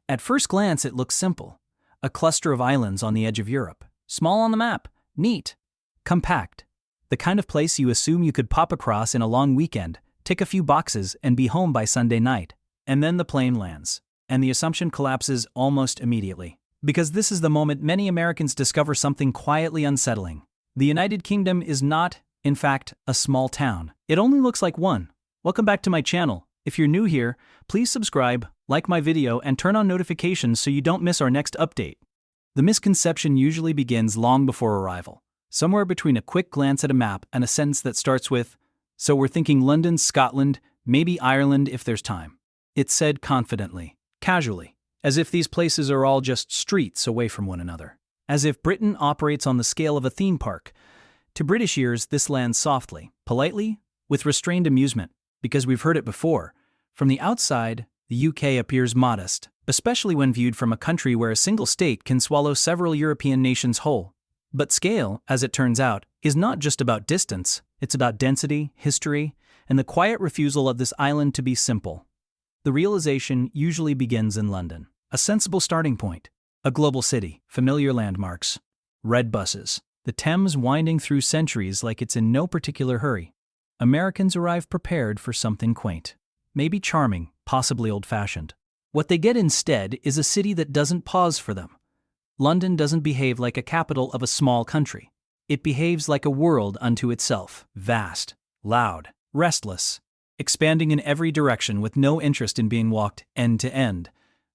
At first glance, it looks simple. A cluster of islands on the edge of Europe. Small on the map, neat, compact. The kind of place you assume you could pop across in a long weekend, tick a few boxes, and be home by Sunday night. And then the plane lands, and the assumption collapses almost immediately. Because this is the moment many Americans discover something quietly unsettling. The United Kingdom is not, in fact, a small town. It only looks like one. Welcome back to my channel. If you're new here, please subscribe, like my video, and turn on notifications so you don't miss our next update. The misconception usually begins long before arrival, somewhere between a quick glance at a map and a sentence that starts with, "So we're thinking London, Scotland, maybe Ireland if there's time." It's said confidently, casually, as if these places are all just streets away from one another. As if Britain operates on the scale of a theme park. To British ears, this lands softly, politely, with restrained amusement, because we've heard it before. From the outside, the UK appears modest, especially when viewed from a country where a single state can swallow several European nations whole. But scale, as it turns out, is not just about distance, it's about density, history, and the quiet refusal of this island to be simple. The realization usually begins in London, a sensible starting point. A global city, familiar landmarks, red buses, the Thames winding through centuries like it's in no particular hurry. Americans arrive prepared for something quaint, maybe charming, possibly old-fashioned. What they get instead is a city that doesn't pause for them. London doesn't behave like a capital of a small country. It behaves like a world unto itself, vast, loud, restless, expanding in every direction with no interest in being walked end to end.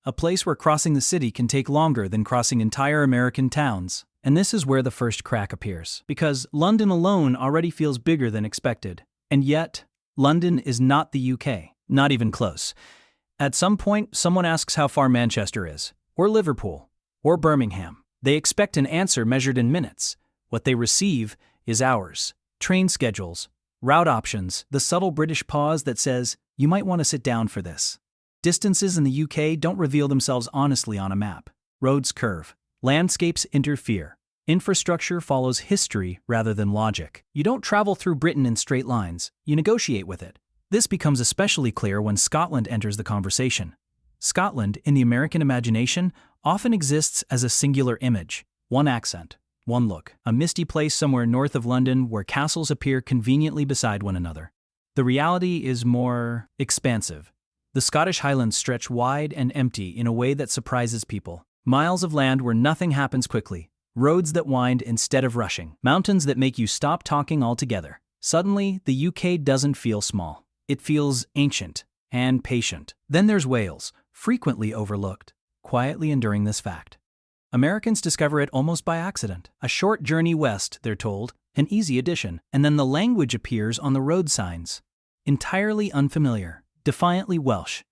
A place where crossing the city can take longer than crossing entire American towns. And this is where the first crack appears. Because London alone already feels bigger than expected. And yet, London is not the UK. Not even close. At some point, someone asks how far Manchester is, or Liverpool, or Birmingham. They expect an answer measured in minutes. What they receive is hours. Train schedules, route options, the subtle British pause that says, "You might want to sit down for this." Distances in the UK don't reveal themselves honestly on a map. Roads curve. Landscapes interfere. Infrastructure follows history rather than logic. You don't travel through Britain in straight lines. You negotiate with it. This becomes especially clear when Scotland enters the conversation. Scotland, in the American imagination, often exists as a singular image. One accent, one look. A misty place somewhere north of London where castles appear conveniently beside one another. The reality is more expansive. The Scottish Highlands stretch wide and empty in a way that surprises people. Miles of land where nothing happens quickly. Roads that wind instead of rushing. Mountains that make you stop talking altogether. Suddenly, the UK doesn't feel small. It feels ancient and patient. Then there's Wales, frequently overlooked, quietly enduring this fact. Americans discover it almost by accident. A short journey west, they're told, an easy addition. And then the language appears on the road signs. Entirely unfamiliar. Defiantly Welsh.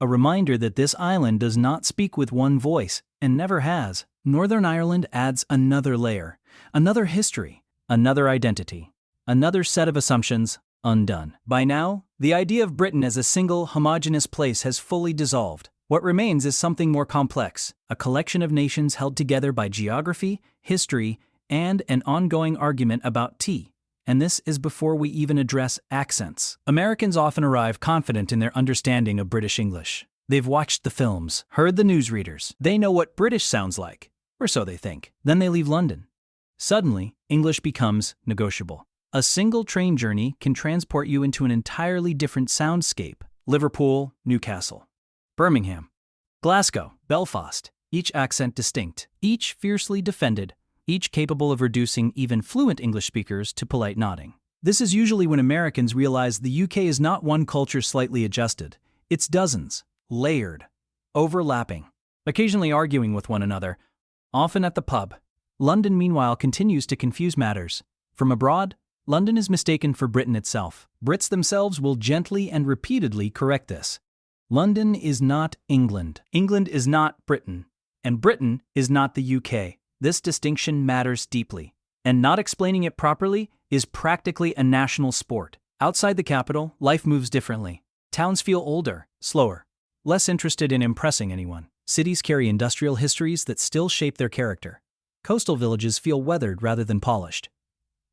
A reminder that this island does not speak with one voice, and never has. Northern Ireland adds another layer, another history, another identity, another set of assumptions undone. By now, the idea of Britain as a single, homogeneous place has fully dissolved. What remains is something more complex, a collection of nations held together by geography, history, and an ongoing argument about tea. And this is before we even address accents. Americans often arrive confident in their understanding of British English. They've watched the films, heard the newsreaders. They know what British sounds like, or so they think. Then they leave London. Suddenly, English becomes negotiable. A single train journey can transport you into an entirely different soundscape. Liverpool, Newcastle, Birmingham, Glasgow, Belfast, each accent distinct, each fiercely defended, each capable of reducing even fluent English speakers to polite nodding. This is usually when Americans realize the UK is not one culture slightly adjusted. It's dozens, layered, overlapping, occasionally arguing with one another, often at the pub. London, meanwhile, continues to confuse matters. From abroad, London is mistaken for Britain itself. Brits themselves will gently and repeatedly correct this. London is not England. England is not Britain. And Britain is not the UK. This distinction matters deeply, and not explaining it properly is practically a national sport. Outside the capital, life moves differently. Towns feel older, slower, less interested in impressing anyone. Cities carry industrial histories that still shape their character. Coastal villages feel weathered rather than polished.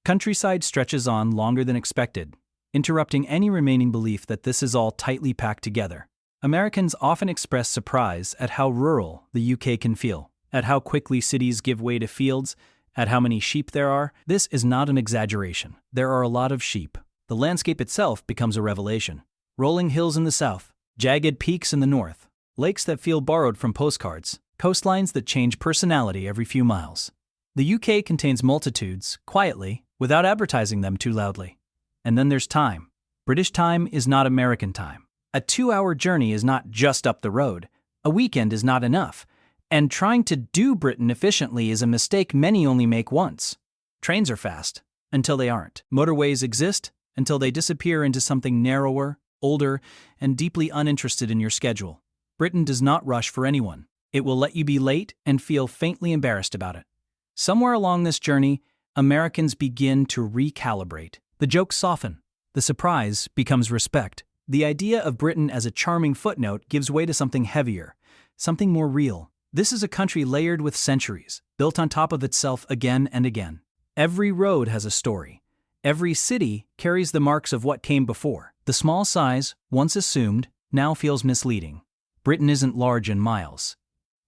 Countryside stretches on longer than expected, interrupting any remaining belief that this is all tightly packed together. Americans often express surprise at how rural the UK can feel, at how quickly cities give way to fields, at how many sheep there are. This is not an exaggeration. There are a lot of sheep. The landscape itself becomes a revelation. Rolling hills in the south, jagged peaks in the north, lakes that feel borrowed from postcards, coastlines that change personality every few miles. The UK contains multitudes, quietly, without advertising them too loudly. And then there's time. British time is not American time. A 2-hour journey is not just up the road. A weekend is not enough. And trying to do Britain efficiently is a mistake many only make once. Trains are fast, until they aren't. Motorways exist, until they disappear into something narrower, older, and deeply uninterested in your schedule. Britain does not rush for anyone. It will let you be late and feel faintly embarrassed about it. Somewhere along this journey, Americans begin to recalibrate. The jokes soften. The surprise becomes respect. The idea of Britain as a charming footnote gives way to something heavier, something more real. This is a country layered with centuries, built on top of itself again and again. Every road has a story. Every city carries the marks of what came before. The small size, once assumed, now feels misleading. Britain isn't large in miles.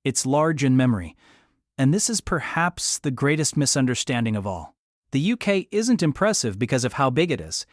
It's large in memory. And this is perhaps the greatest misunderstanding of all. The UK isn't impressive because of how big it is.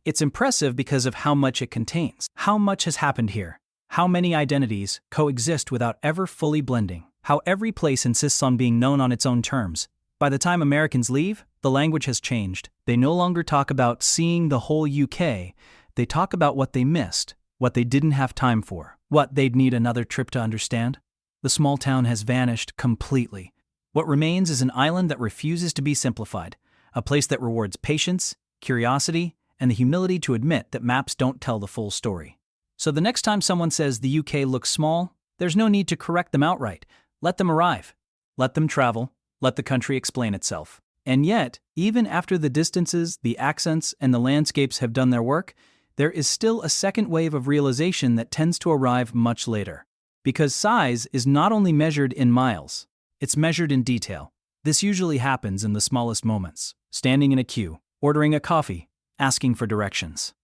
It's impressive because of how much it contains. How much has happened here. How many identities coexist without ever fully blending. How every place insists on being known on its own terms. By the time Americans leave, the language has changed. They no longer talk about seeing the whole UK. They talk about what they missed, what they didn't have time for, what they'd need another trip to understand. The small town has vanished completely. What remains is an island that refuses to be simplified, a place that rewards patience, curiosity, and the humility to admit that maps don't tell the full story. So the next time someone says the UK looks small, there's no need to correct them outright. Let them arrive. Let them travel. Let the country explain itself. And yet, even after the distances, the accents, and the landscapes have done their work, there is still a second wave of realization that tends to arrive much later. Because size is not only measured in miles, it's measured in detail. This usually happens in the smallest moments. Standing in a queue, ordering a coffee, asking for directions.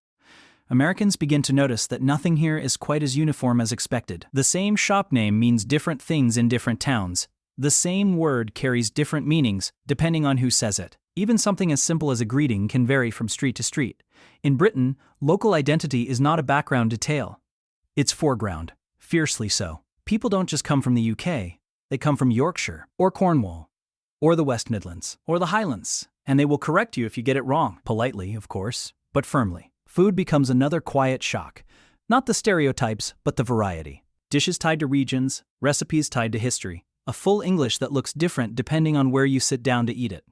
Americans begin to notice that nothing here is quite as uniform as expected. The same shop name means different things in different towns. The same word carries different meanings depending on who says it. Even something as simple as a greeting can vary from street to street. In Britain, local identity is not a background detail. It's foreground, fiercely so. People don't just come from the UK. They come from Yorkshire, or Cornwall, or the West Midlands, or the Highlands, and they will correct you if you get it wrong. Politely, of course, but firmly. Food becomes another quiet shock. Not the stereotypes, but the variety. Dishes tied to regions, recipes tied to history. A full English that looks different depending on where you sit down to eat it.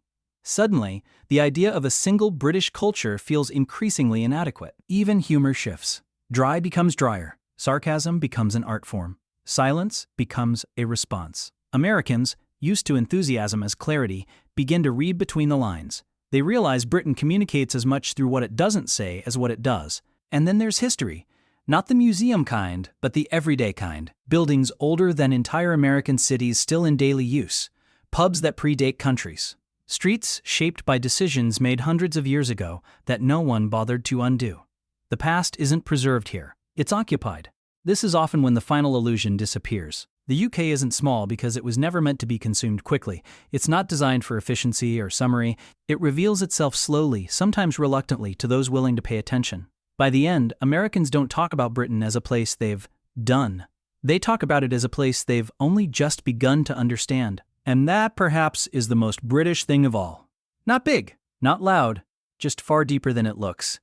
Suddenly, the idea of a single British culture feels increasingly inadequate. Even humor shifts. Dry becomes drier. Sarcasm becomes an art form. Silence becomes a response. Americans, used to enthusiasm as clarity, begin to read between the lines. They realize Britain communicates as much through what it doesn't say as what it does. And then there's history. Not the museum kind, but the everyday kind. Buildings older than entire American cities still in daily use. Pubs that predate countries. Streets shaped by decisions made hundreds of years ago that no one bothered to undo. The past isn't preserved here. It's occupied. This is often when the final illusion disappears. The UK isn't small because it was never meant to be consumed quickly. It's not designed for efficiency or summary. It reveals itself slowly, sometimes reluctantly, to those willing to pay attention. By the end, Americans don't talk about Britain as a place they've done. They talk about it as a place they've only just begun to understand. And that, perhaps, is the most British thing of all. Not big, not loud, just far deeper than it looks.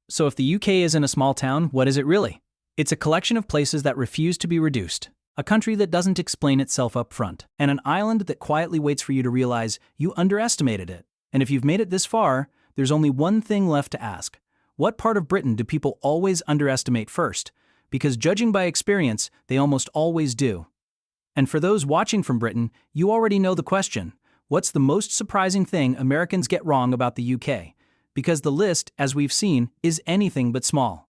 So if the UK isn't a small town, what is it really? It's a collection of places that refuse to be reduced. A country that doesn't explain itself up front, and an island that quietly waits for you to realize you underestimated it. And if you've made it this far, there's only one thing left to ask. What part of Britain do people always underestimate first? Because judging by experience, they almost always do. And for those watching from Britain, you already know the question. What's the most surprising thing Americans get wrong about the UK? Because the list, as we've seen, is anything but small.